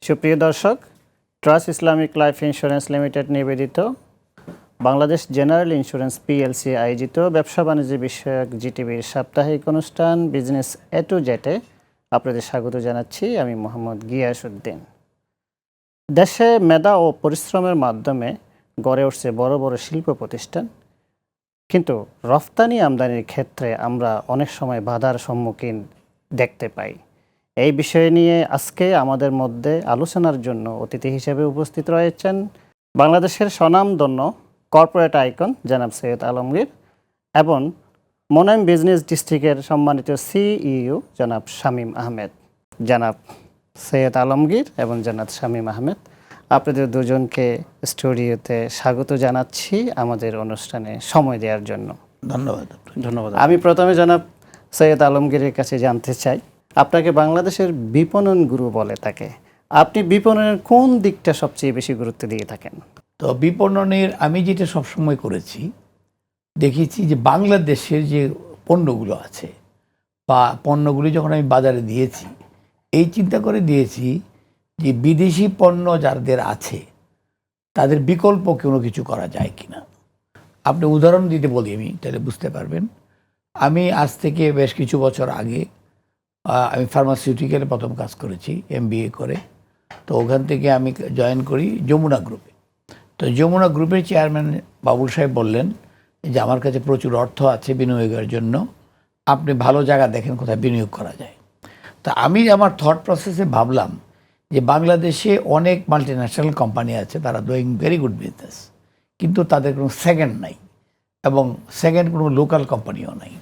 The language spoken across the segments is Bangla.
সুপ্রিয় দর্শক, trust Islamic life insurance limited নিবেদিত বাংলাদেশ জেনারেল ইন্স্যুরেন্স পিএলসি আয়োজিত ব্যবসা বাণিজ্য বিষয়ক জিটিভির সাপ্তাহিক অনুষ্ঠান বিজনেস এ টু জেডে আপনাদের স্বাগত জানাচ্ছি। আমি মোহাম্মদ গিয়াসউদ্দিন। দেশে মেধা ও পরিশ্রমের মাধ্যমে গড়ে উঠছে বড় বড় শিল্প প্রতিষ্ঠান, কিন্তু রফতানি আমদানির ক্ষেত্রে আমরা অনেক সময় বাধার সম্মুখীন দেখতে পাই। এই বিষয় নিয়ে আজকে আমাদের মধ্যে আলোচনার জন্য অতিথি হিসেবে উপস্থিত রয়েছেন বাংলাদেশের স্বনামধন্য কর্পোরেট আইকন জনাব সৈয়দ আলমগীর এবং মোনাইম বিজনেস ডিস্ট্রিক্টের সম্মানিত সিইও জনাব শামীম আহমেদ। জনাব সৈয়দ আলমগীর এবং জনাব শামীম আহমেদ, আপনাদের দুজনকে স্টুডিওতে স্বাগত জানাচ্ছি আমাদের অনুষ্ঠানে সময় দেওয়ার জন্য। ধন্যবাদ। আমি প্রথমে জনাব সৈয়দ আলমগীরের কাছে জানতে চাই, আপনাকে বাংলাদেশের বিপণন গুরু বলে থাকে, আপনি বিপণনের কোন দিকটা সবচেয়ে বেশি গুরুত্ব দিয়ে থাকেন? তো বিপণনের আমি যেটা সবসময় করেছি, দেখেছি যে বাংলাদেশের যে পণ্যগুলো আছে বা পণ্যগুলি যখন আমি বাজারে দিয়েছি, এই চিন্তা করে দিয়েছি যে বিদেশি পণ্য যাদের আছে তাদের বিকল্প কোনো কিছু করা যায় কিনা। আপনি উদাহরণ দিতে বলি আমি, তাহলে বুঝতে পারবেন। আমি আজ থেকে বেশ কিছু বছর আগে আমি ফার্মাসিউটিক্যালে প্রথম কাজ করেছি MBA করে। তো ওখান থেকে আমি জয়েন করি যমুনা গ্রুপে। তো যমুনা গ্রুপের চেয়ারম্যান বাবুল সাহেব বললেন যে আমার কাছে প্রচুর অর্থ আছে বিনিয়োগের জন্য, আপনি ভালো জায়গা দেখেন কোথায় বিনিয়োগ করা যায়। তা আমি আমার থট প্রসেসে ভাবলাম যে বাংলাদেশে অনেক মাল্টিন্যাশনাল কোম্পানি আছে, তারা ডুইং ভেরি গুড বিজনেস, কিন্তু তাদের কোনো সেকেন্ড নাই এবং সেকেন্ড কোনো লোকাল কোম্পানিও নাই।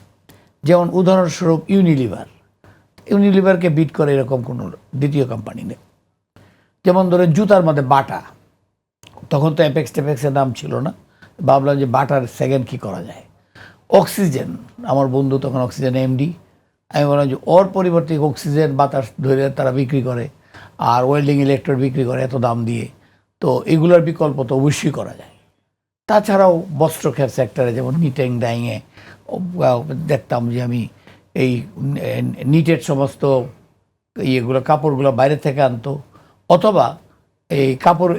যেমন উদাহরণস্বরূপ ইউনিলিভারকে বিট করে এরকম কোনো দ্বিতীয় কোম্পানি নেই। যেমন ধরেন জুতার মধ্যে বাটা, তখন তো অ্যাপেক্সের নাম ছিল না, ভাবলাম যে বাটার সেকেন্ড কী করা যায়। অক্সিজেন, আমার বন্ধু তখন অক্সিজেন MD, আমি বললাম যে ওর পরিবর্তে অক্সিজেন বাতাস ধরে তারা বিক্রি করে আর ওয়েল্ডিং ইলেকট্রোড বিক্রি করে এত দাম দিয়ে, তো এগুলোর বিকল্প তো অবশ্যই করা যায়। তাছাড়াও বস্ত্রক্ষেপ সেক্টরে যেমন নিটিং ডাইংয়ে দেখতাম যে আমি এই নিটের সমস্ত ইয়েগুলো কাপড়গুলো বাইরে থেকে আনতো, অথবা এই কাপড়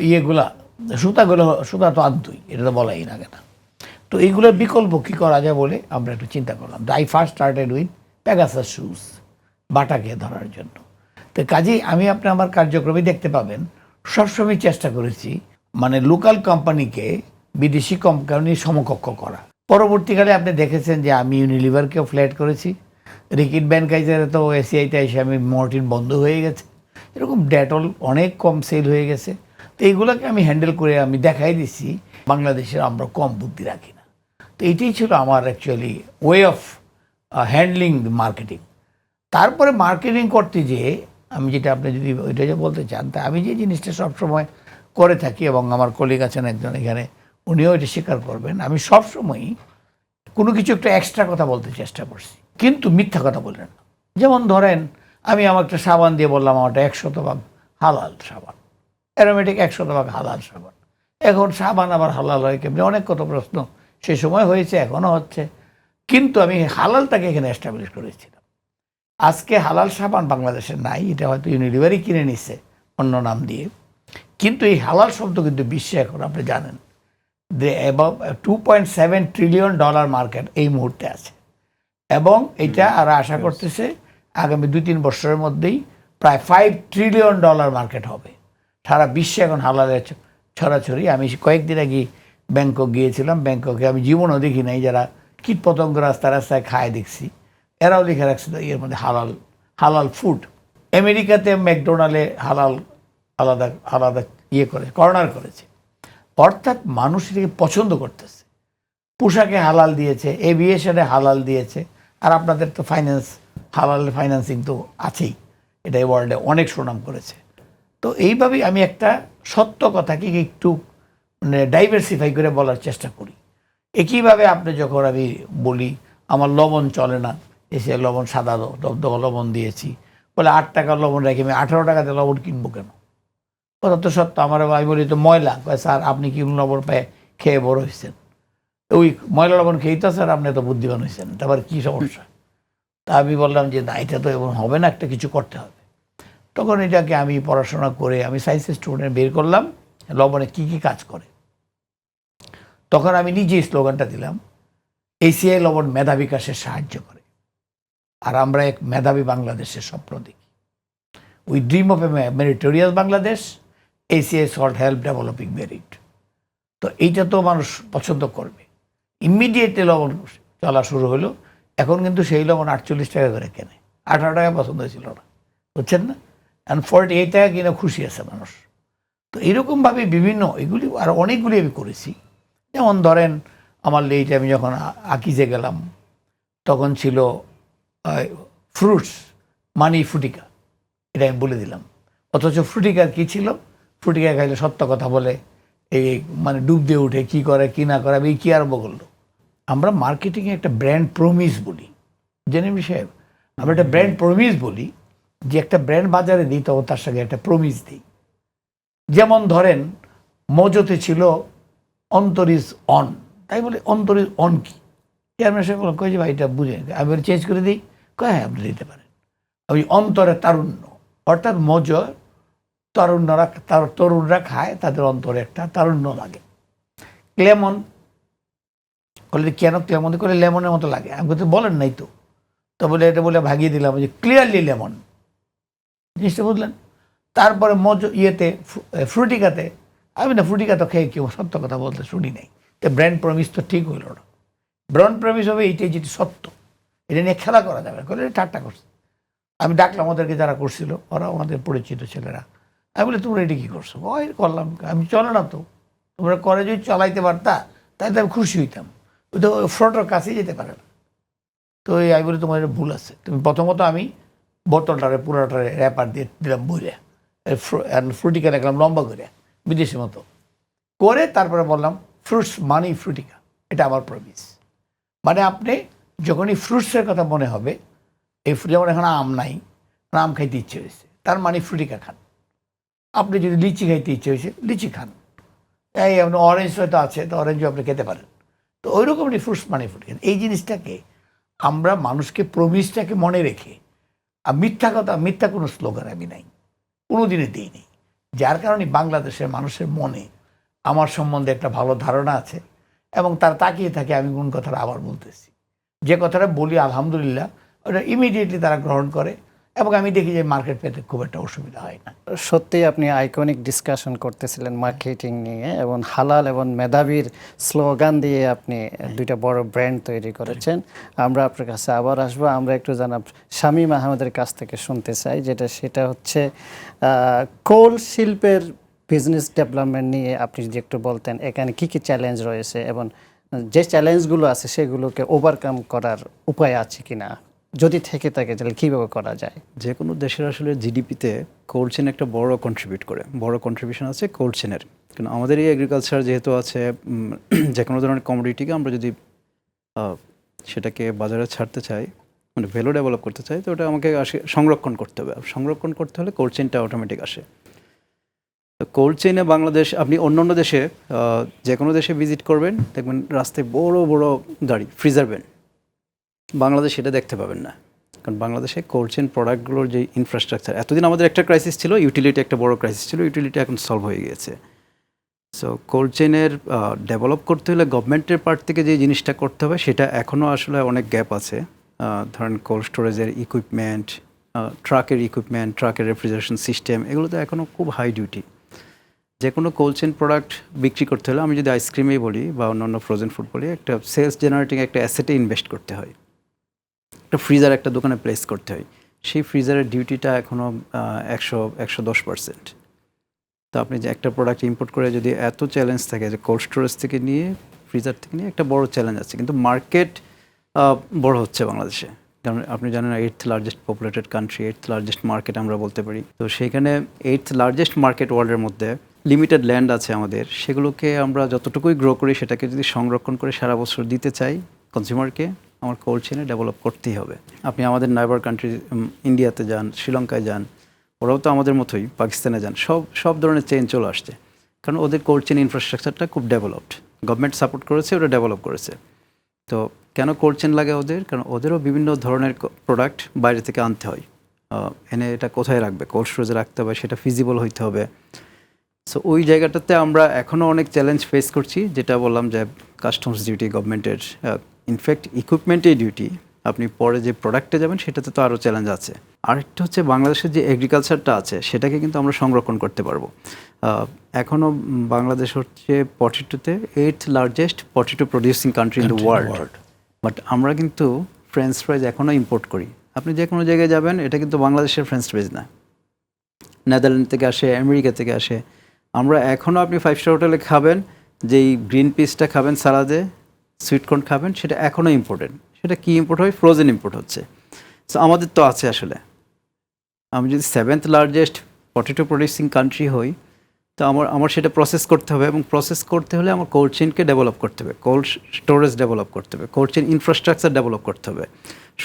সুতা তো আনতোই, এটা তো বলাই না কেন। তো এইগুলোর বিকল্প কী করা যায় বলে আমরা একটু চিন্তা করলাম। I first started with Pegasus shoes, বাটাকে ধরার জন্য। তো কাজেই আমি আমার কার্যক্রমে দেখতে পাবেন সবসময় চেষ্টা করেছি মানে লোকাল কোম্পানিকে বিদেশি কোম্পানির সমকক্ষ করা। পরবর্তীকালে আপনি দেখেছেন যে আমি ইউনিলিভারকেও ফ্ল্যাট করেছি, রিকিট ব্যানকাইজারে তো এসিআইতে এসে আমি মর্টিন বন্ধ হয়ে গেছে, এরকম ডেটল অনেক কম সেল হয়ে গেছে। তো এইগুলোকে আমি হ্যান্ডেল করে আমি দেখাই দিচ্ছি বাংলাদেশের আমরা কম বুদ্ধি রাখি না। তো এটাই ছিল আমার actually way of handling marketing. তারপরে মার্কেটিং করতে যেয়ে আমি যেটা আপনি যদি ওইটা যে বলতে চান, তা আমি যে জিনিসটা সবসময় করে থাকি এবং আমার কলিগ আছেন একজন এখানে, উনিও এটা স্বীকার করবেন, আমি সবসময়ই কোনো কিছু একটা এক্সট্রা কথা বলতে চেষ্টা করছি, কিন্তু মিথ্যা কথা বললেন না। যেমন ধরেন আমি আমার একটা সাবান দিয়ে বললাম আমারটা 100% হালাল সাবান, অ্যারোমেটিক 100% হালাল সাবান। এখন সাবান আবার হালাল হয় কেমনি, অনেক কত প্রশ্ন সে সময় হয়েছে, এখনও হচ্ছে, কিন্তু আমি হালালটাকে এখানে এস্টাবলিশ করেছিলাম। আজকে হালাল সাবান বাংলাদেশে নাই, এটা হয়তো ইউনিলিভারই কিনে নিচ্ছে অন্য নাম দিয়ে, কিন্তু এই হালাল শব্দ কিন্তু বিশ্বে এখন আপনি জানেন অ্যাবাভ $2.7 ট্রিলিয়ন মার্কেট এই মুহূর্তে আছে, এবং এটা আর আশা করতেছে আগামী 2-3 বছরের মধ্যেই প্রায় $5 ট্রিলিয়ন মার্কেট হবে। সারা বিশ্বে এখন হালালের ছড়াছড়ি। আমি কয়েকদিন আগে ব্যাংকক গিয়েছিলাম, ব্যাংককে আমি জীবনও দেখি নাই, যারা কীটপতঙ্গ রাস্তায় খায় দেখছি, এরাও লিখে রাখছে এর মধ্যে হালাল ফুড। আমেরিকাতে ম্যাকডোনাল্ডে আলাদা কর্নার করেছে, অর্থাৎ মানুষ এটাকে পছন্দ করতেছে। পোশাকে হালাল দিয়েছে, এভিয়েশনে হালাল দিয়েছে, আর আপনাদের তো হালাল ফাইন্যান্সিং তো আছেই, এটা এই ওয়ার্ল্ডে অনেক সুনাম করেছে। তো এইভাবেই আমি একটা সত্য কথাকে একটু মানে ডাইভার্সিফাই করে বলার চেষ্টা করি। একইভাবে আপনি যখন আমি বলি আমার লবণ চলে না, এসে লবণ সাদা দবদবা লবণ দিয়েছি বলে 8 টাকার লবণ রেখে আমি 18 টাকাতে লবণ কিনবো কেন? কথা তো সত্য। আমি বলি তো ময়লা, স্যার আপনি কি লবণ পায়ে খেয়ে বড় হয়েছেন, ওই ময়লা লবণ খেয়েই তো স্যার আপনি তো বুদ্ধিমান হয়েছেন, তারপর কী সমস্যা? তা আমি বললাম যে না, এটা তো এবং হবে না, একটা কিছু করতে হবে। তখন এটাকে আমি পড়াশোনা করে আমি সায়েন্সের স্টুডেন্ট বের করলাম লবণে কি কি কাজ করে। তখন আমি নিজেই স্লোগানটা দিলাম, এসিআই লবণ মেধা বিকাশে সাহায্য করে, আর আমরা এক মেধাবী বাংলাদেশের স্বপ্ন দেখি। We dream of A meritorious Bangladesh, ACI salt help developing merit. তো এইটা তো মানুষ পছন্দ করবে। ইমিডিয়েটলি লবণ চলা শুরু হলো। এখন কিন্তু সেই লবণ 48 টাকা করে কেনে, 18 টাকা পছন্দ হয়েছিল না, বুঝছেন না? অ্যান্ড 48 টাকা কিনে খুশি আছে মানুষ। তো এইরকমভাবে বিভিন্ন এগুলি আর অনেকগুলি আমি করেছি। যেমন ধরেন আমার লেটে আমি যখন আকিজে গেলাম তখন ছিল ফ্রুটস মানি ফ্রুটিকা, এটা আমি বলে দিলাম। অথচ ফ্রুটিকার কী ছিল, ফ্রুটিকা খাইলে সত্য কথা বলে, এই মানে ডুব দিয়ে উঠে কী করে কী না করে, এই কী আরম্ভ করলো। আমরা মার্কেটিংয়ে একটা ব্র্যান্ড প্রমিস বলি, জেনেমি সাহেব, আমরা একটা ব্র্যান্ড প্রমিস বলি যে একটা ব্র্যান্ড বাজারে দিই তখন তার সঙ্গে একটা প্রমিস দিই। যেমন ধরেন মজোতে ছিল অন্তর ইজ অন, তাই বলে অন্তর ইজ অন কি? চেয়ারম্যান সাহেব বললাম, কই যে ভাই এটা বুঝে, আমি চেঞ্জ করে দিই, কয় হ্যাঁ আপনি দিতে পারেন। ওই অন্তরে তারুণ্য, অর্থাৎ মজ তরুণরা তরুণরা খায়, তাদের অন্তরে একটা তারুণ্য লাগে। ক্লেমন বলে, কেন ক্লেমন করে লেমনের মতো লাগে? আমি তো বলেন নাই তো। তো বলে এটা বলে ভাগিয়ে দিলাম যে ক্লিয়ারলি লেমন, জিনিসটা বুঝলেন? তারপরে ইয়েতে ফ্রুটিকাতে, আমি না ফ্রুটিকা তো খেয়ে কেউ সত্য কথা বলতে শুনি নাই। তো ব্র্যান্ড প্রমিস তো ঠিক হইল না। ব্র্যান্ড প্রমিস হবে এইটাই যেটি সত্য, এটা নিয়ে খেলা করা যাবে না, ঠাট্টা করছে। আমি ডাকলাম ওদেরকে যারা করছিল, ওরা আমাদের পরিচিত ছেলেরা। আমি বলি, তোমরা এটা কী করছো? ওই করলাম। আমি চলে না তো, তোমরা করে যদি চালাইতে পারতা তাই তো আমি খুশি হইতাম। ওই তো ফ্রন্টের কাছেই যেতে পারে না। তো আমি বলি, তোমার এটা ভুল আছে। তুমি প্রথমত আমি বোতলটারে পুরোটারে র্যাপার দিয়ে দিলাম বইরে, ফ্রুটিকা রাখলাম লম্বা করে বিদেশি মতো করে, তারপরে বললাম ফ্রুটস মানি ফ্রুটিকা, এটা আমার প্রমিস। মানে আপনি যখনই ফ্রুটসের কথা মনে হবে, এই যেমন এখন আম নাই, আম খাইতে ইচ্ছে হয়েছে, তার মানে ফ্রুটিকা খান। আপনি যদি লিচি খাইতে ইচ্ছে হয়েছে, লিচি খান। এই আপনি অরেঞ্জ হয়তো আছে, তো অরেঞ্জও আপনি খেতে পারেন। তো ওই রকমই ফ্রুটস মানে ফ্রুটিকা, এই জিনিসটাকে আমরা মানুষকে প্রমিসটাকে মনে রেখে, আর মিথ্যা কথা, মিথ্যা কোনো স্লোগান আমি নাই, কোনো দিনে দিইনি। যার কারণে বাংলাদেশের মানুষের মনে আমার সম্বন্ধে একটা ভালো ধারণা আছে, এবং তারা তাকিয়ে থাকে আমি কোন কথাটা আবার বলতেছি। যে কথাটা বলি আলহামদুলিল্লাহ ওটা ইমিডিয়েটলি তারা গ্রহণ করে, এবং আমি দেখি যে মার্কেট পেতে খুব একটা অসুবিধা হয় না। সত্যিই আপনি আইকনিক ডিসকাশন করতেছিলেন মার্কেটিং নিয়ে, এবং হালাল এবং মেধাবীর স্লোগান দিয়ে আপনি দুইটা বড় ব্র্যান্ড তৈরি করেছেন। আমরা আপনার কাছে আবার আসবো। আমরা একটু জানাব শামীম আহমেদের কাছ থেকে শুনতে চাই, সেটা হচ্ছে কোল শিল্পের বিজনেস ডেভেলপমেন্ট নিয়ে আপনি যদি একটু বলতেন, এখানে কি কি চ্যালেঞ্জ রয়েছে এবং যে চ্যালেঞ্জগুলো আছে সেগুলোকে ওভারকাম করার উপায় আছে কিনা, যদি থেকে থাকে তাহলে কীভাবে করা যায়? যে কোনো দেশের আসলে জিডিপিতে কোল্ড চেন একটা বড় কন্ট্রিবিউট করে, বড় কন্ট্রিবিউশন আছে কোল্ড চেনের। কারণ আমাদের এই এগ্রিকালচার যেহেতু আছে, যে কোনো ধরনের কমোডিটিকে আমরা যদি সেটাকে বাজারে ছাড়তে চাই, মানে ভ্যালু ডেভেলপ করতে চাই, তো ওটা আমাকে সংরক্ষণ করতে হবে। সংরক্ষণ করতে হলে কোল্ড চেনটা অটোমেটিক আসে। তো কোল্ড চেনে বাংলাদেশ, আপনি অন্য অন্য দেশে যে কোনো দেশে ভিজিট করবেন, দেখবেন রাস্তায় বড় বড় গাড়ি, ফ্রিজার ভ্যান। বাংলাদেশ সেটা দেখতে পাবেন না, কারণ বাংলাদেশে কোল্ড চেন প্রোডাক্টগুলোর যে ইনফ্রাস্ট্রাকচার, এতদিন আমাদের একটা ক্রাইসিস ছিল, ইউটিলিটি একটা বড় ক্রাইসিস ছিল, ইউটিলিটি এখন সলভ হয়ে গিয়েছে। সো কোল্ড চেনের ডেভেলপ করতে হলে গভর্নমেন্টের পার্ট থেকে যে জিনিসটা করতে হবে, সেটা এখনও আসলে অনেক গ্যাপ আছে। ধরেন কোল্ড স্টোরেজের ইকুইপমেন্ট, ট্রাকের রেফ্রিজারেশন সিস্টেম, এগুলো তো এখনও খুব হাই ডিউটি। যে কোনো কোল্ড চেন প্রোডাক্ট বিক্রি করতে হলে, আমি যদি আইসক্রিমেই বলি বা অন্যান্য ফ্রোজেন ফুড বলি, একটা সেলস জেনারেটিং একটা অ্যাসেটে ইনভেস্ট করতে হয়, একটা ফ্রিজার একটা দোকানে প্লেস করতে হয়। সেই ফ্রিজারের ডিউটিটা এখনও 110%। তো আপনি যে একটা প্রোডাক্ট ইম্পোর্ট করে যদি এত চ্যালেঞ্জ থাকে, যে কোল্ড স্টোরেজ থেকে নিয়ে ফ্রিজার থেকে নিয়ে একটা বড় চ্যালেঞ্জ আছে। কিন্তু মার্কেট বড় হচ্ছে বাংলাদেশে, কারণ আপনি জানেন 8th largest populated country, 8th largest market আমরা বলতে পারি। তো সেইখানে 8th লার্জেস্ট মার্কেট ওয়ার্ল্ডের মধ্যে লিমিটেড ল্যান্ড আছে আমাদের, সেগুলোকে আমরা যতটুকুই গ্রো করি সেটাকে যদি সংরক্ষণ করে সারা বছর দিতে চাই কনজিউমারকে, আমার কোল্ড চেনে ডেভেলপ করতেই হবে। আপনি আমাদের নাইবার কান্ট্রি ইন্ডিয়াতে যান, শ্রীলঙ্কায় যান, ওরাও তো আমাদের মতোই, পাকিস্তানে যান, সব ধরনের চেন চলে আসছে, কারণ ওদের কোল্ড চেন ইনফ্রাস্ট্রাকচারটা খুব ডেভেলপড, গভর্নমেন্ট সাপোর্ট করেছে, ওটা ডেভেলপ করেছে। তো কেন কোল্ড চেন লাগে ওদের? কারণ ওদেরও বিভিন্ন ধরনের প্রোডাক্ট বাইরে থেকে আনতে হয়, এনে এটা কোথায় রাখবে, কোল্ড স্টোরেজে রাখতে হবে, সেটা ফিজিবল হইতে হবে। সো ওই জায়গাটাতে আমরা এখনও অনেক চ্যালেঞ্জ ফেস করছি, যেটা বললাম যে কাস্টমস ডিউটি গভর্নমেন্টের, ইনফ্যাক্ট ইকুইপমেন্টের ডিউটি, আপনি পরে যে প্রোডাক্টে যাবেন সেটাতে তো আরও চ্যালেঞ্জ আছে। আরেকটা হচ্ছে বাংলাদেশের যে এগ্রিকালচারটা আছে সেটাকে কিন্তু আমরা সংরক্ষণ করতে পারবো। এখনও বাংলাদেশ হচ্ছে পটেটোতে 8th largest potato producing country in the world, but আমরা কিন্তু ফ্রেঞ্চ ফ্রাইজ এখনও ইম্পোর্ট করি। আপনি যে কোনো জায়গায় যাবেন, এটা কিন্তু বাংলাদেশের ফ্রেঞ্চ ফ্রাইজ না, নেদারল্যান্ড থেকে আসে, আমেরিকা থেকে আসে। আমরা এখনও আপনি 5 স্টার হোটেলে খাবেন, যেই গ্রিন পিসটা খাবেন সালাদে, সুইটকর্ন খাবেন, সেটা এখনও ইম্পোর্টেড। সেটা কি ইম্পোর্ট হয়? ফ্রোজেন ইম্পোর্ট হচ্ছে। সো আমাদের তো আছে আসলে। আমি যদি 7th largest potato producing country হই, তো আমার সেটা প্রসেস করতে হবে, এবং প্রসেস করতে হলে আমার কোল্ড চেইনকে ডেভেলপ করতে হবে, কোল্ড স্টোরেজ ডেভেলপ করতে হবে, কোল্ড চেইন ইনফ্রাস্ট্রাকচার ডেভেলপ করতে হবে।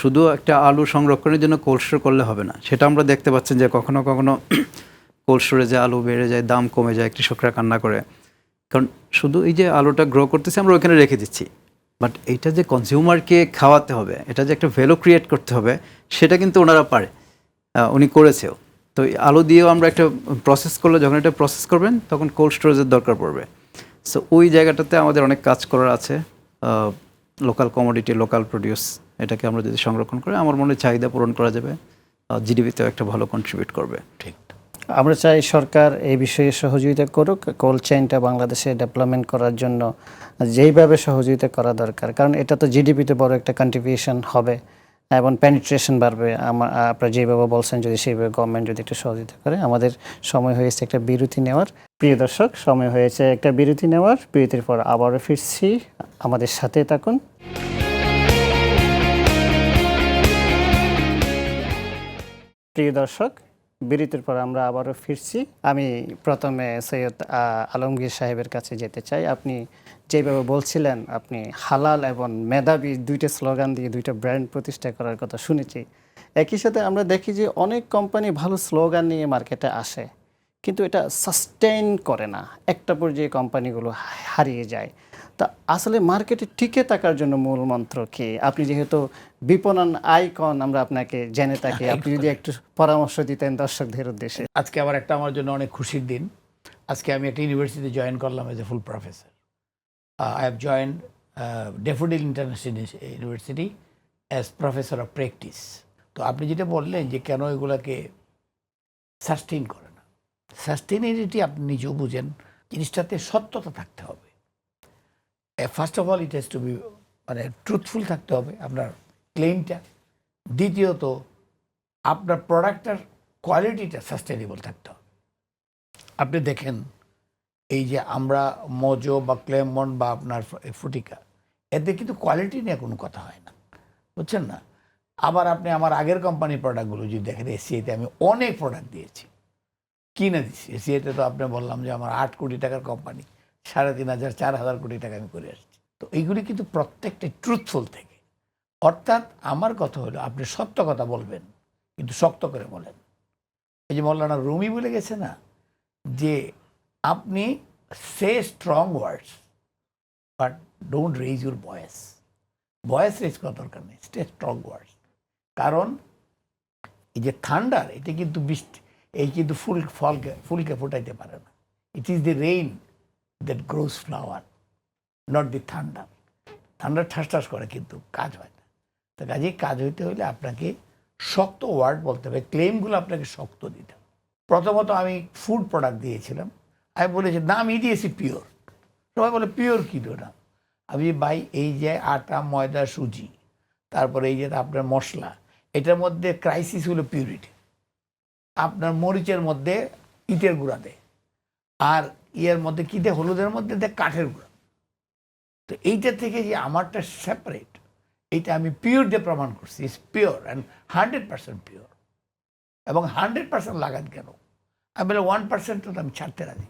শুধু একটা আলু সংরক্ষণের জন্য কোল্ড স্টোর করলে হবে না। সেটা আমরা দেখতে পাচ্ছেন যে কখনো কখনো কোল্ড স্টোরেজে আলু বেড়ে যায়, দাম কমে যায়, কৃষকরা কান্না করে। কারণ শুধু এই যে আলুটা গ্রো করতেছে আমরা ওইখানে রেখে দিচ্ছি, বাট এইটা যে কনজিউমারকে খাওয়াতে হবে, এটা যে একটা ভ্যালু ক্রিয়েট করতে হবে, সেটা কিন্তু ওনারা পারে, উনি করেছেও। তো এই আলু দিয়েও আমরা একটা প্রসেস করলে, যখন এটা প্রসেস করবেন তখন কোল্ড স্টোরেজের দরকার পড়বে। সো ওই জায়গাটাতে আমাদের অনেক কাজ করার আছে। লোকাল কমোডিটি, লোকাল প্রডিউস, এটাকে আমরা যদি সংরক্ষণ করে, আমার মনে হয় চাহিদা পূরণ করা যাবে, জিডিপিতেও একটা ভালো কন্ট্রিবিউট করবে। ঠিক। আমরা চাই সরকার এই বিষয়ে সহযোগিতা করুক, কোল্ড চেইনটা বাংলাদেশে ডেভেলপমেন্ট করার জন্য যেইভাবে সহযোগিতা করা দরকার, কারণ এটা তো জিডিপিতে বড় একটা কন্ট্রিবিউশন হবে এবং পেনিট্রেশন বাড়বে। আপনারা যেভাবে বলছেন, যদি সেইভাবে গভর্নমেন্ট যদি একটু সহযোগিতা করে। আমাদের সময় হয়েছে একটা বিরতি নেওয়ার। প্রিয় দর্শক, সময় হয়েছে একটা বিরতি নেওয়ার। বিরতির পর আবারও ফিরছি, আমাদের সাথে থাকুন। প্রিয় দর্শক, বিরতির পর আমরা আবারও ফিরছি। আমি প্রথমে সৈয়দ আলমগীর সাহেবের কাছে যেতে চাই। আপনি যেভাবে বলছিলেন, আপনি হালাল এবং মেধাবী দুইটা স্লোগান দিয়ে দুইটা ব্র্যান্ড প্রতিষ্ঠা করার কথা শুনেছি। একই সাথে আমরা দেখি যে অনেক কোম্পানি ভালো স্লোগান নিয়ে মার্কেটে আসে, কিন্তু এটা সাস্টেইন করে না, একটা পর্যায়ে কোম্পানিগুলো হারিয়ে যায়। তা আসলে মার্কেটে টিকে থাকার জন্য মূল মন্ত্র কি? আপনি যেহেতু বিপণন আইকন, আমরা আপনাকে জেনে থাকি, আপনি যদি একটু পরামর্শ দিতেন দর্শকদের উদ্দেশ্যে। আজকে আমার জন্য অনেক খুশির দিন। আজকে আমি একটা ইউনিভার্সিটিতে জয়েন করলাম as a full professor. I have joined daffodil international university as professor of practice. তো আপনি যেটা বললেন যে কেন এগুলাকে সাস্টেইন করে না, সাস্টেইনেবিলিটি আপনি নিজেও বুঝেন, জিনিসটাতে সত্যতা থাকতে হবে। First of all it has to be, মানে ট্রুথফুল থাকতে হবে আপনার ক্লেমটা। দ্বিতীয়ত আপনার প্রোডাক্টটার কোয়ালিটিটা সাস্টেনেবল থাকতে হবে। আপনি দেখেন এই যে আমরা মজো বা ক্লেমন বা আপনার ফুটিকা, এতে কিন্তু কোয়ালিটি নিয়ে কোনো কথা হয় না, বুঝছেন না? আবার আপনি আমার আগের কোম্পানির প্রোডাক্টগুলো যদি দেখেন, এসিআইতে আমি অনেক প্রোডাক্ট দিয়েছি, কিনে দিচ্ছি। এসিআইতে তো আপনি বললাম যে আমার 8 কোটি টাকার কোম্পানি, 3,500 4,000 কোটি টাকা আমি করে আসছি। তো এইগুলি কিন্তু প্রত্যেকটা ট্রুথফুল থেকে, অর্থাৎ আমার কথা হলো আপনি সত্য কথা বলবেন, কিন্তু শক্ত করে বলেন। এই যে মৌলানা রুমি বলে গেছে না, যে আপনি সে strong words but don't raise your voice. Voice raise করার দরকার নেই, স্টে স্ট্রং ওয়ার্ডস। কারণ এই যে থান্ডার, এটা কিন্তু বৃষ্টি, এই কিন্তু ফুলকে ফোটাইতে পারে না। It is the rain that gross flower, not the thunder. Thunder ঠাস ঠাস করে, কিন্তু কাজ হয় না। তো কাজেই কাজ হইতে হলে আপনাকে শক্ত ওয়ার্ড বলতে হবে, ক্লেমগুলো আপনাকে শক্ত দিতে হবে। প্রথমত আমি ফুড প্রোডাক্ট দিয়েছিলাম, আমি বলেছি নামই দিয়েছি পিওর। সবাই বলে পিওর কী না? আমি ভাই এই যে আটা, ময়দা, সুজি, তারপরে এই যে আপনার মশলা, এটার মধ্যে ক্রাইসিস হলো পিউরিটি। আপনার মরিচের মধ্যে ইটের গুঁড়া দেয়, আর ইয়ের মধ্যে কী দেয়, হলুদের মধ্যে দেয় কাঠের গুঁড়া। তো এইটা থেকে যে আমারটা সেপারেট, এইটা আমি পিওর দিয়ে প্রমাণ করছি, ইটস পিওর অ্যান্ড 100% পিওর। এবং 100% লাগান কেন? আমি বলে 1% তো আমি ছাড়তে রাজি।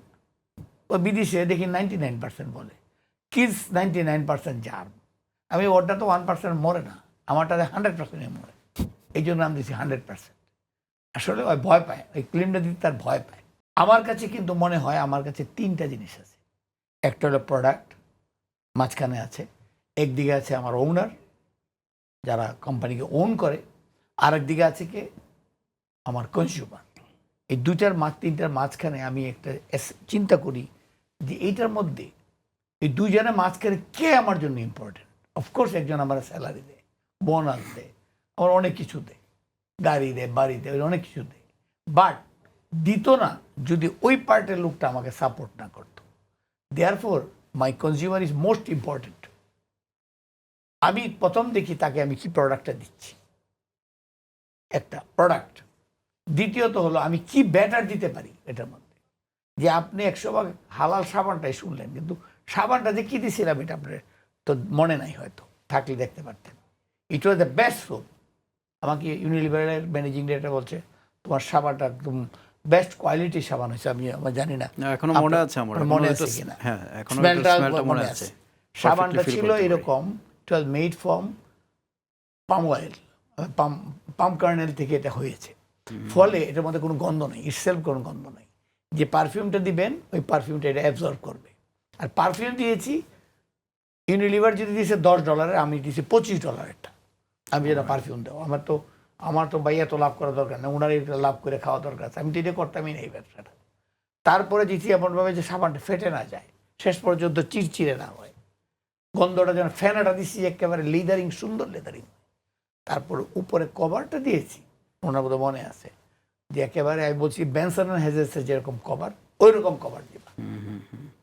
ও বিদেশে দেখি 99% বলে, কিডস 99% জার্ম। আমি ওটা তো 1% মরে না, আমারটা 100% মরে। এই জন্য আমি দিচ্ছি 100%। আসলে ওই ভয় পায়, ওই ক্লিমটা দিতে তার ভয় পায়। আমার কাছে কিন্তু মনে হয় আমার কাছে 3টা জিনিস আছে। একটা হলো প্রোডাক্ট, মাঝখানে আছে, একদিকে আছে আমার ওনার যারা কোম্পানিকে ওন করে, আরেক দিকে আছে কি আমার কনজিউমার। এই দুইটার তিনটার মাঝখানে আমি একটা চিন্তা করি যে এইটার মধ্যে এই দুইজনের মাঝখানে কে আমার জন্য ইম্পর্টেন্ট। অফকোর্স একজন আমার স্যালারি দেয়, বোনাস দেয়, আমার অনেক কিছু দেয়, গাড়ি দেয়, বাড়ি দেয়, অনেক কিছু দেয়, বাট দিত না যদি ওই পার্টের লোকটা আমাকে সাপোর্ট না করতো। Therefore my consumer is most important. আমি প্রথম দেখি তাকে আমি কি প্রোডাক্টটা দিচ্ছি, একটা প্রোডাক্ট। দ্বিতীয়ত হলো আমি কি বেটার দিতে পারি এটার মধ্যে। যে আপনি 100 ভাগ হালাল সাবানটাই শুনলেন, কিন্তু সাবানটা যে কী দিয়েছিলাম এটা আপনার তো মনে নাই, হয়তো থাকলে দেখতে পারতেন। ইট ওয়াজ দ্য বেস্ট সোপ। আমাকে ইউনিলিভারের ম্যানেজিং ডিরেক্টর বলছে তোমার সাবানটা একদম বেস্ট কোয়ালিটির সাবান হয়েছে। আমার জানি না এখনো মনে আছে আমার, মনে আছে কিনা। হ্যাঁ এখনো স্মেলটা মনে আছে। সাবানটা ছিল এরকম, it was made from palm oil, palm kernel থেকে এটা হয়েছে। ফলে এটার মধ্যে কোনো গন্ধ নেই, ইটসেলফ কোনো গন্ধ নেই। যে পারফিউমটা দিবেন ওই পারফিউমটা এটা অ্যাবজর্ব করবে। আর পারফিউম দিয়েছি ইউনিলিভার যদি দিয়েছে $10, আমি দিয়েছি $25। আমি যেটা পারফিউম দেবো, আমার তো ভাই এত লাভ করা দরকার না, ওনার এটা লাভ করে খাওয়া দরকার আছে, আমি তো এটা করতামই না এই ব্যবসাটা। তারপরে দিচ্ছি এমনভাবে যে সাবানটা ফেটে না যায়, শেষ পর্যন্ত চিরচিরে না হয়, গন্ধটা যেন ফ্যানাটা দিচ্ছি একেবারে লেদারিং, সুন্দর লেদারিং। তারপর উপরে কভারটা দিয়েছি, ওনার বোধহয় মনে আছে যে একেবারে আমি বলছি বেনসন অ্যান্ড হেজেলসের যেরকম কভার ওই রকম কভার দিবা।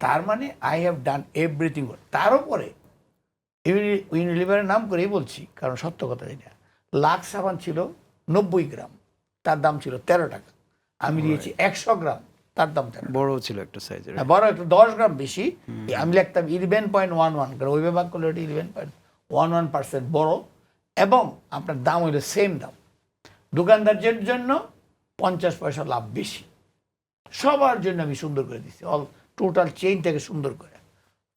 তার মানে আই হ্যাভ ডান এভরিথিং। তার উপরে ইউনিলিভারের নাম করেই বলছি, কারণ সত্য কথা যেটা, লাক্স সাবান ছিল 90 গ্রাম, তার দাম ছিল $13। আমি দিয়েছি 100 গ্রাম, তার দাম 13। বড় ছিল একটা সাইজের, বড় একটু 10 গ্রাম বেশি। আমি লিখতাম 11.11, কারণ ওই বিভাগ করলে 11.11% বড়, এবং আপনার দাম হইলো সেম দাম। দোকানদারদের জন্য 50 পয়সা লাভ বেশি, সবার জন্য আমি সুন্দর করে দিচ্ছি, অল টোটাল চেইনটাকে সুন্দর করে।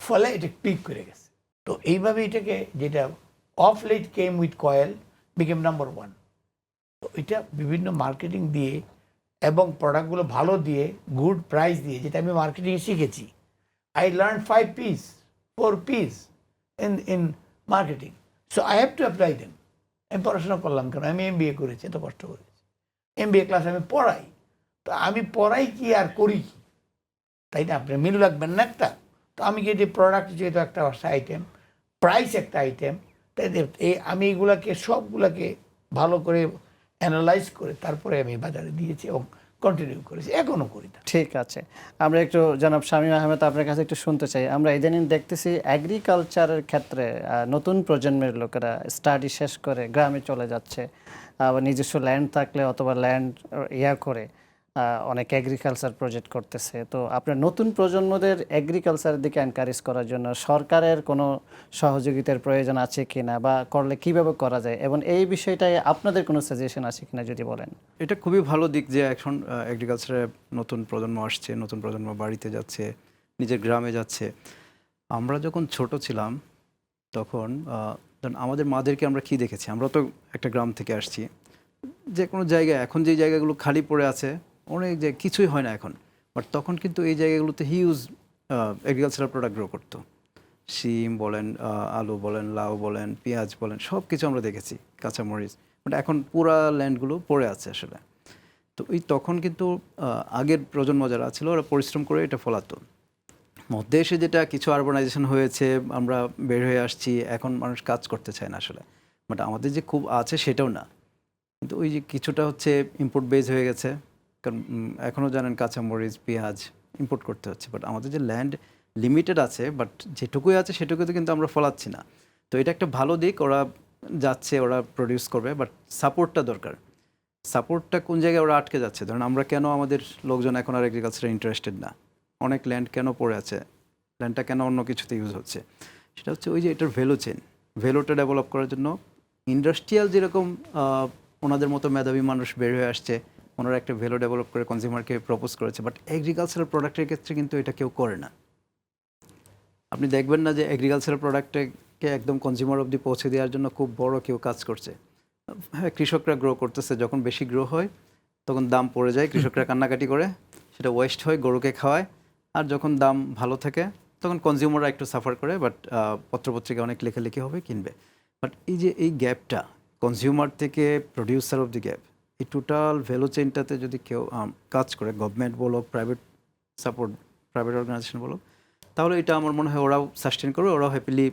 ফলে এটা ক্লিক করে গেছে। তো এইভাবে এটাকে, যেটা of late came with coil became number 1। তো এটা বিভিন্ন মার্কেটিং দিয়ে এবং প্রোডাক্টগুলো ভালো দিয়ে, গুড প্রাইস দিয়ে, যেটা আমি মার্কেটিংয়ে শিখেছি। I learn 5 P's 4 P's in marketing, so I have to apply them. আমি পড়াশোনা করলাম কেন, আমি MBA করেছি, এত কষ্ট করেছি, MBA ক্লাস আমি পড়াই। তো আমি পড়াই কি আর করি কি, তাই না? আপনি মিল রাখবেন না একটা। তো আমি যদি প্রোডাক্ট, যেহেতু একটা আইটেম, প্রাইস একটা আইটেম, তাই আমি এইগুলাকে সবগুলাকে ভালো করে অ্যানালাইজ করে তারপরে আমি বাজারে দিয়েছি এবং কন্টিনিউ করেছি, এখনও করি। ঠিক আছে, আমরা একটু জনাব শামীম আহমেদ আপনার কাছে একটু শুনতে চাই। আমরা ইদানিং দেখতেছি এগ্রিকালচারের ক্ষেত্রে নতুন প্রজন্মের লোকেরা স্টাডি শেষ করে গ্রামে চলে যাচ্ছে, আবার নিজস্ব ল্যান্ড থাকলে অথবা ল্যান্ড করে অনেক এগ্রিকালচার প্রজেক্ট করতেছে। তো আপনার নতুন প্রজন্মদের এগ্রিকালচারের দিকে এনকারেজ করার জন্য সরকারের কোনো সহযোগিতার প্রয়োজন আছে কিনা, বা করলে কিভাবে করা যায়, এবং এই বিষয়টায় আপনাদের কোনো সাজেশন আছে কিনা যদি বলেন। এটা খুবই ভালো দিক যে এখন এগ্রিকালচারে নতুন প্রজন্ম আসছে, নতুন প্রজন্ম বাড়িতে যাচ্ছে, নিজের গ্রামে যাচ্ছে। আমরা যখন ছোট ছিলাম তখন আমাদের মাদেরকে আমরা কি দেখেছি, আমরা তো একটা গ্রাম থেকে আসছি, যে কোনো জায়গায় এখন যে জায়গাগুলো খালি পড়ে আছে অনেক যে কিছুই হয় না এখন, বাট তখন কিন্তু এই জায়গাগুলোতে হিউজ এগ্রিকালচারাল প্রোডাক্ট গ্রো করতো। শিম বলেন, আলু বলেন, লাউ বলেন, পেঁয়াজ বলেন, সব কিছু আমরা দেখেছি, কাঁচামরিচ। বাট এখন পুরা ল্যান্ডগুলো পড়ে আছে আসলে। তো তখন কিন্তু আগের প্রজন্ম যারা ছিল ওরা পরিশ্রম করে এটা ফলাতো। মধ্যে এসে যেটা কিছু আরবানাইজেশন হয়েছে, আমরা বের হয়ে আসছি, এখন মানুষ কাজ করতে চায় না আসলে। বাট আমাদের যে খুব আছে সেটাও না, কিন্তু ওই যে কিছুটা হচ্ছে ইম্পোর্ট বেজ হয়ে গেছে। কারণ এখনও জানেন কাঁচামরিচ, পেঁয়াজ ইম্পোর্ট করতে হচ্ছে। বাট আমাদের যে ল্যান্ড লিমিটেড আছে, বাট যেটুকুই আছে সেটুকুতে কিন্তু আমরা ফলাচ্ছি না। তো এটা একটা ভালো দিক, ওরা যাচ্ছে, ওরা প্রডিউস করবে, বাট সাপোর্টটা দরকার। সাপোর্টটা কোন জায়গায় ওরা আটকে যাচ্ছে, ধরুন আমরা কেন, আমাদের লোকজন এখন আর এগ্রিকালচারে ইন্টারেস্টেড না, অনেক ল্যান্ড কেন পড়ে আছে, ল্যান্ডটা কেন অন্য কিছুতে ইউজ হচ্ছে, সেটা হচ্ছে ওই যে এটার ভ্যালু চেন, ভ্যালুটা ডেভেলপ করার জন্য ইন্ডাস্ট্রিয়াল যেরকম ওনাদের মতো মেধাবী মানুষ বের হয়ে আসছে, ওনারা একটা ভ্যালু ডেভেলপ করে কনজিউমারকে প্রপোজ করেছে। বাট এগ্রিকালচারাল প্রোডাক্টের ক্ষেত্রে কিন্তু এটা কেউ করে না। আপনি দেখবেন না যে এগ্রিকালচারাল প্রোডাক্টকে একদম কনজিউমার অবধি পৌঁছে দেওয়ার জন্য খুব বড় কেউ কাজ করছে। হ্যাঁ, কৃষকরা গ্রো করতেছে, যখন বেশি গ্রো হয় তখন দাম পড়ে যায়, কৃষকরা কান্নাকাটি করে, সেটা ওয়েস্ট হয়, গরুকে খাওয়ায়। আর যখন দাম ভালো থাকে তখন কনজিউমাররা একটু সাফার করে, বাট পত্রপত্রিকা অনেক লেখালেখি হবে, কিনবে। বাট এই যে এই গ্যাপটা কনজিউমার থেকে প্রডিউসার অব দি গ্যাপ, এই টোটাল ভ্যালু চেইনটাতে যদি কেউ কাজ করে, গভর্নমেন্ট বলো, প্রাইভেট অর্গানাইজেশন বলো, তাহলে এটা আমার মনে হয় ওরাও সাস্টেন করবে, ওরাও হ্যাপিলি,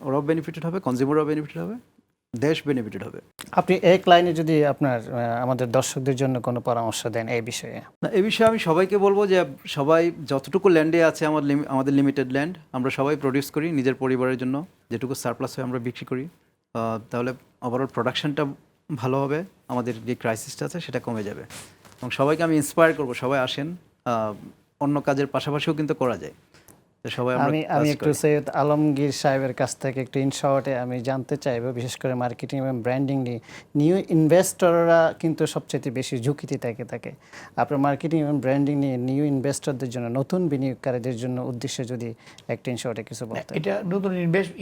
ওরাও বেনিফিটেড হবে, কনজিউমাররাও বেনিফিটেড হবে, দেশ বেনিফিটেড হবে। আপনি এক লাইনে যদি আপনার আমাদের দর্শকদের জন্য কোনো পরামর্শ দেন এই বিষয়ে। না, এ বিষয়ে আমি সবাইকে বলবো যে সবাই যতটুকু ল্যান্ডে আছে, আমাদের লিমিটেড ল্যান্ড, আমরা সবাই প্রডিউস করি নিজের পরিবারের জন্য, যেটুকু সারপ্লাস হয় আমরা বিক্রি করি, তাহলে ওভারঅল প্রোডাকশনটা ভালো হবে, আমাদের যে ক্রাইসিসটা আছে সেটা কমে যাবে। এবং সবাইকে আমি ইন্সপায়ার করবো, সবাই আসেন, অন্য কাজের পাশাপাশিও কিন্তু করা যায়। তো সবাই আমি একটু সৈয়দ আলমগীর সাহেবের কাছ থেকে একটু ইন শর্টে আমি জানতে চাইবো, বিশেষ করে মার্কেটিং এবং ব্র্যান্ডিং নিয়ে নিউ ইনভেস্টররা কিন্তু সবচেয়ে বেশি ঝুঁকিতে থাকে। আপনার মার্কেটিং এবং ব্র্যান্ডিং নিয়ে নিউ ইনভেস্টরদের জন্য, নতুন বিনিয়োগকারীদের জন্য উদ্দেশ্যে যদি একটা ইন শর্টে কিছু বলতেন। এটা নতুন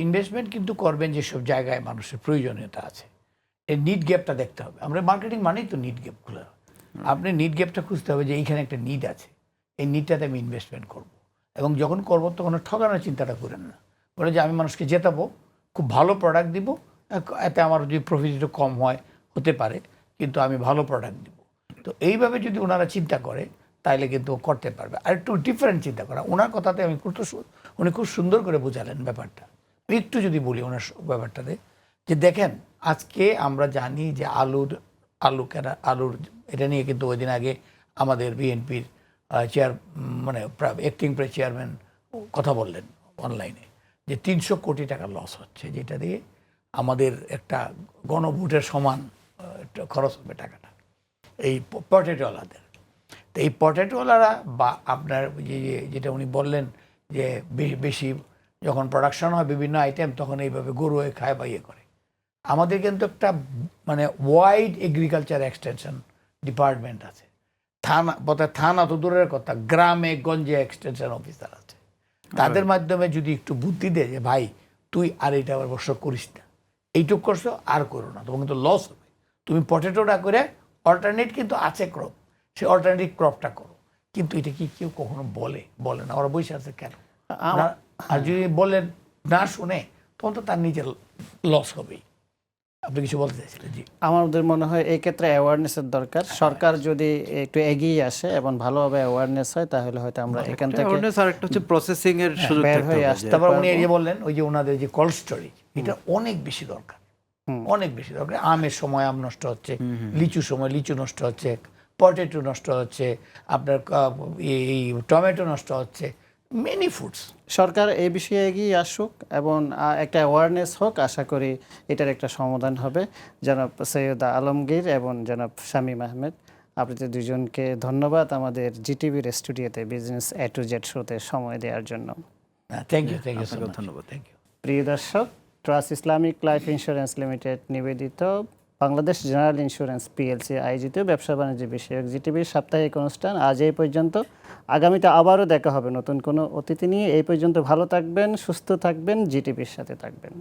ইনভেস্টমেন্ট কিন্তু করবেন যেসব জায়গায় মানুষের প্রয়োজনীয়তা আছে, এই নিড গ্যাপটা দেখতে হবে। আমরা মার্কেটিং মানেই তো নিড গ্যাপ খোলা। আপনি নিড গ্যাপটা খুঁজতে হবে যে এইখানে একটা নিড আছে, এই নিডটাতে আমি ইনভেস্টমেন্ট করব, এবং যখন করবো তখন ঠকানোর চিন্তাটা করেন না, বলে যে আমি মানুষকে জেতাবো, খুব ভালো প্রোডাক্ট দিব, এতে আমার যদি প্রফিট একটু কম হতে পারে, কিন্তু আমি ভালো প্রোডাক্ট দিব। তো এইভাবে যদি ওনারা চিন্তা করে তাইলে কিন্তু করতে পারবে। আর একটু ডিফারেন্ট চিন্তা করা, ওনার কথাতে উনি খুব সুন্দর করে বোঝালেন ব্যাপারটা। আমি একটু যদি বলি ওনার ব্যাপারটাতে, যে দেখেন আজকে আমরা জানি যে আলুর এটা নিয়ে কিন্তু ওই দিন আগে আমাদের বিএনপির অ্যাক্টিং চেয়ারম্যান কথা বললেন অনলাইনে, যে 300 কোটি টাকা লস হচ্ছে, যেটা দিয়ে আমাদের একটা গণভোটের সমান খরচ হবে টাকাটা এই পটেটোওয়ালাদের। তো এই পটেটোওয়ালারা বা আপনার যেটা উনি বললেন যে বেশি যখন প্রোডাকশন হয় বিভিন্ন আইটেম, তখন এইভাবে গরু খায় বা ইয়ে করে। আমাদের কিন্তু একটা ওয়াইড এগ্রিকালচার এক্সটেনশন ডিপার্টমেন্ট আছে, থানা তো দূরের কথা, গ্রামে গঞ্জে এক্সটেনশন অফিসার আছে। তাদের মাধ্যমে যদি একটু বুদ্ধি দেয় যে ভাই তুই আর এইটা অবশ্য করিস না, এইটুক করছো আর করো না, তোমার কিন্তু লস হবে, তুমি পটেটোটা করে অল্টারনেট কিন্তু আছে ক্রপ, সেই অল্টারনেটিভ ক্রপটা করো। কিন্তু এটা কি কেউ কখনো বলে না, ওরা বসে আছে কেন? আর যদি বলেন না শুনে, তখন তো তার নিজের লস হবেই। আপনি কিছু বলতে চাইছিলেন? জি, আমাদের মনে হয় এই ক্ষেত্রে অ্যাওয়ারনেসের দরকার। সরকার যদি একটু এগিয়ে আসে এবং ভালোভাবে অ্যাওয়ারনেস হয়, তাহলে হয়তো আমরা এখান থেকে আর একটা হচ্ছে প্রসেসিং এর সুযোগ বের থাকতে হয়ে হবে। আসতে তারপর উনি পারবো। এই যে বললেন ওই যে ওনাদের যে কোল্ড স্টোরেজ, এটা অনেক বেশি দরকার, অনেক বেশি দরকার। আমের সময় আম নষ্ট হচ্ছে, লিচুর সময় লিচু নষ্ট হচ্ছে, পটেটো নষ্ট হচ্ছে, আপনার এই টমেটো নষ্ট হচ্ছে, মেনি ফুডস। সরকার এই বিষয়ে এগিয়ে আসুক এবং একটা অ্যাওয়ারনেস হোক, আশা করি এটার একটা সমাধান হবে। জনাব সৈয়দ আলমগীর এবং জনাব শামীম আহমেদ, আপনাদের দুজনকে ধন্যবাদ আমাদের জিটিভির স্টুডিওতে বিজনেস এ টু জেড শোতে সময় দেওয়ার জন্য। থ্যাংক ইউ সো মাচ, ধন্যবাদ। Thank you. প্রিয় দর্শক, trust Islamic life insurance limited নিবেদিত বাংলাদেশ জেনারেল ইন্স্যুরেন্স পিএলসি আয়োজিত ব্যবসা বাণিজ্য বিষয়ক জিটিভির সাপ্তাহিক অনুষ্ঠান আজ এই পর্যন্ত। আগামীতে আবারও দেখা হবে নতুন কোনো অতিথি নিয়ে। এই পর্যন্ত ভালো থাকবেন, সুস্থ থাকবেন, জিটিভির সাথে থাকবেন।